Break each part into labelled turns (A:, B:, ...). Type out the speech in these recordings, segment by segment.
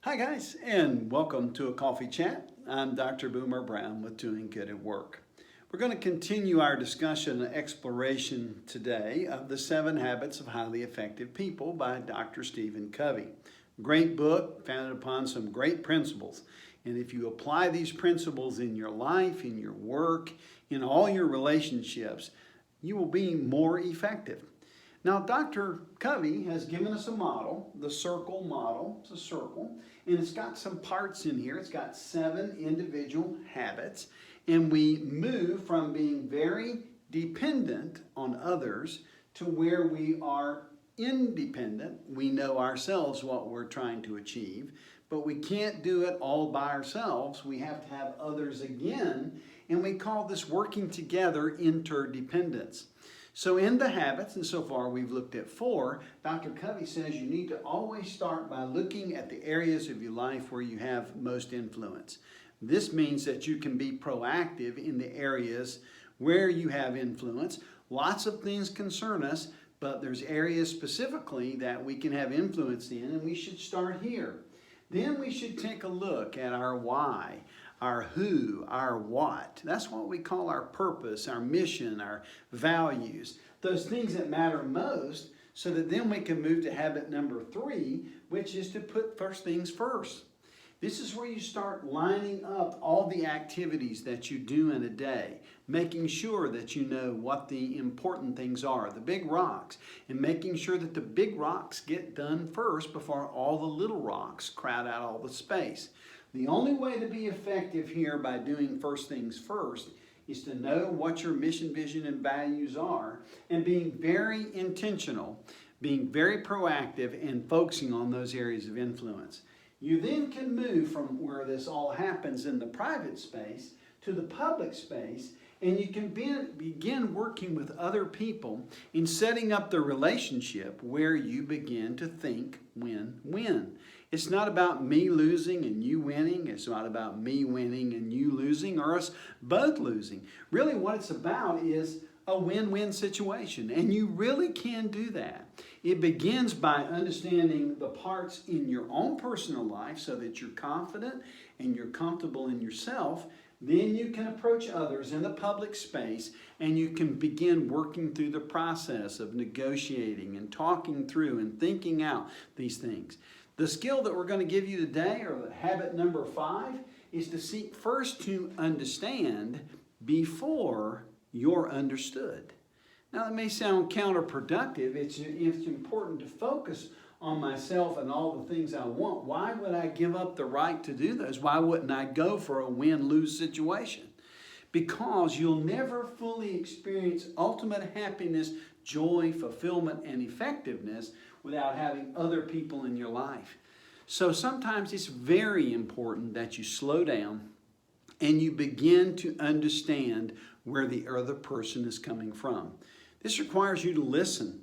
A: Hi guys, and welcome to a coffee chat. I'm Dr. Boomer Brown with Doing Good at Work. We're going to continue our discussion and exploration today of The 7 Habits of Highly Effective People by Dr. Stephen Covey. Great book, founded upon some great principles. And if you apply these principles in your life, in your work, in all your relationships, you will be more effective. Now, Dr. Covey has given us a model, the circle model. It's a circle, and it's got some parts in here. It's got 7 individual habits, and we move from being very dependent on others to where we are independent. We know ourselves what we're trying to achieve, but we can't do it all by ourselves. We have to have others again, and we call this working together interdependence. So in the habits, and so far we've looked at 4, Dr. Covey says you need to always start by looking at the areas of your life where you have most influence. This means that you can be proactive in the areas where you have influence. Lots of things concern us, but there's areas specifically that we can have influence in, and we should start here. Then we should take a look at our why, our who, our what. That's what we call our purpose, our mission, our values, those things that matter most, so that then we can move to habit number 3, which is to put first things first. This is where you start lining up all the activities that you do in a day, making sure that you know what the important things are, the big rocks, and making sure that the big rocks get done first before all the little rocks crowd out all the space. The only way to be effective here by doing first things first is to know what your mission, vision, and values are, and being very intentional, being very proactive, and focusing on those areas of influence. You then can move from where this all happens in the private space to the public space, and you can begin working with other people in setting up the relationship where you begin to think win-win. It's not about me losing and you winning. It's not about me winning and you losing, or us both losing. Really what it's about is a win-win situation, and you really can do that. It begins by understanding the parts in your own personal life so that you're confident and you're comfortable in yourself. Then you can approach others in the public space, and you can begin working through the process of negotiating and talking through and thinking out these things. The skill that we're going to give you today, or the habit number 5, is to seek first to understand before you're understood. Now, it may sound counterproductive. It's important to focus on myself and all the things I want. Why would I give up the right to do those? Why wouldn't I go for a win-lose situation? Because you'll never fully experience ultimate happiness, joy, fulfillment, and effectiveness without having other people in your life. So sometimes it's very important that you slow down and you begin to understand where the other person is coming from. This requires you to listen.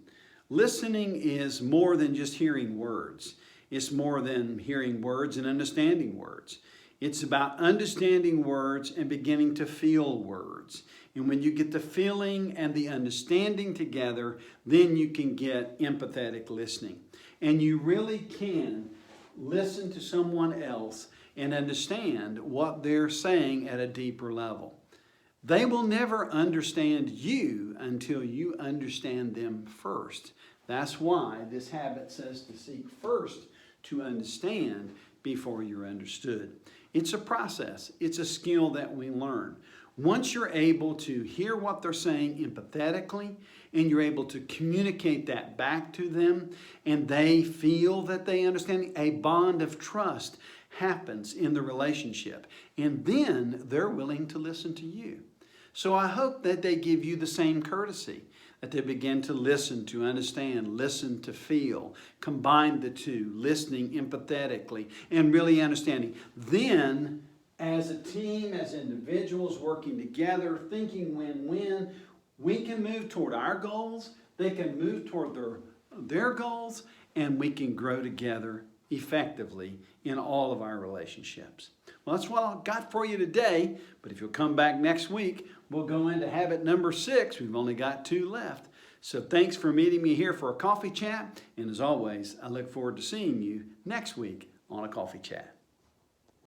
A: Listening is more than just hearing words. It's more than hearing words and understanding words. It's about understanding words and beginning to feel words. And when you get the feeling and the understanding together, then you can get empathetic listening. And you really can listen to someone else and understand what they're saying at a deeper level. They will never understand you until you understand them first. That's why this habit says to seek first to understand before you're understood. It's a process. It's a skill that we learn. Once you're able to hear what they're saying empathetically, and you're able to communicate that back to them, and they feel that they understand, a bond of trust happens in the relationship. And then they're willing to listen to you. So I hope that they give you the same courtesy, that they begin to listen, to understand, listen to feel, combine the two, listening empathetically and really understanding. Then, as a team, as individuals working together, thinking win-win, we can move toward our goals, they can move toward their goals, and we can grow together effectively in all of our relationships. Well, that's what I've got for you today, but if you'll come back next week, we'll go into habit number 6. We've only got 2 left. So thanks for meeting me here for a coffee chat, and as always, I look forward to seeing you next week on a coffee chat.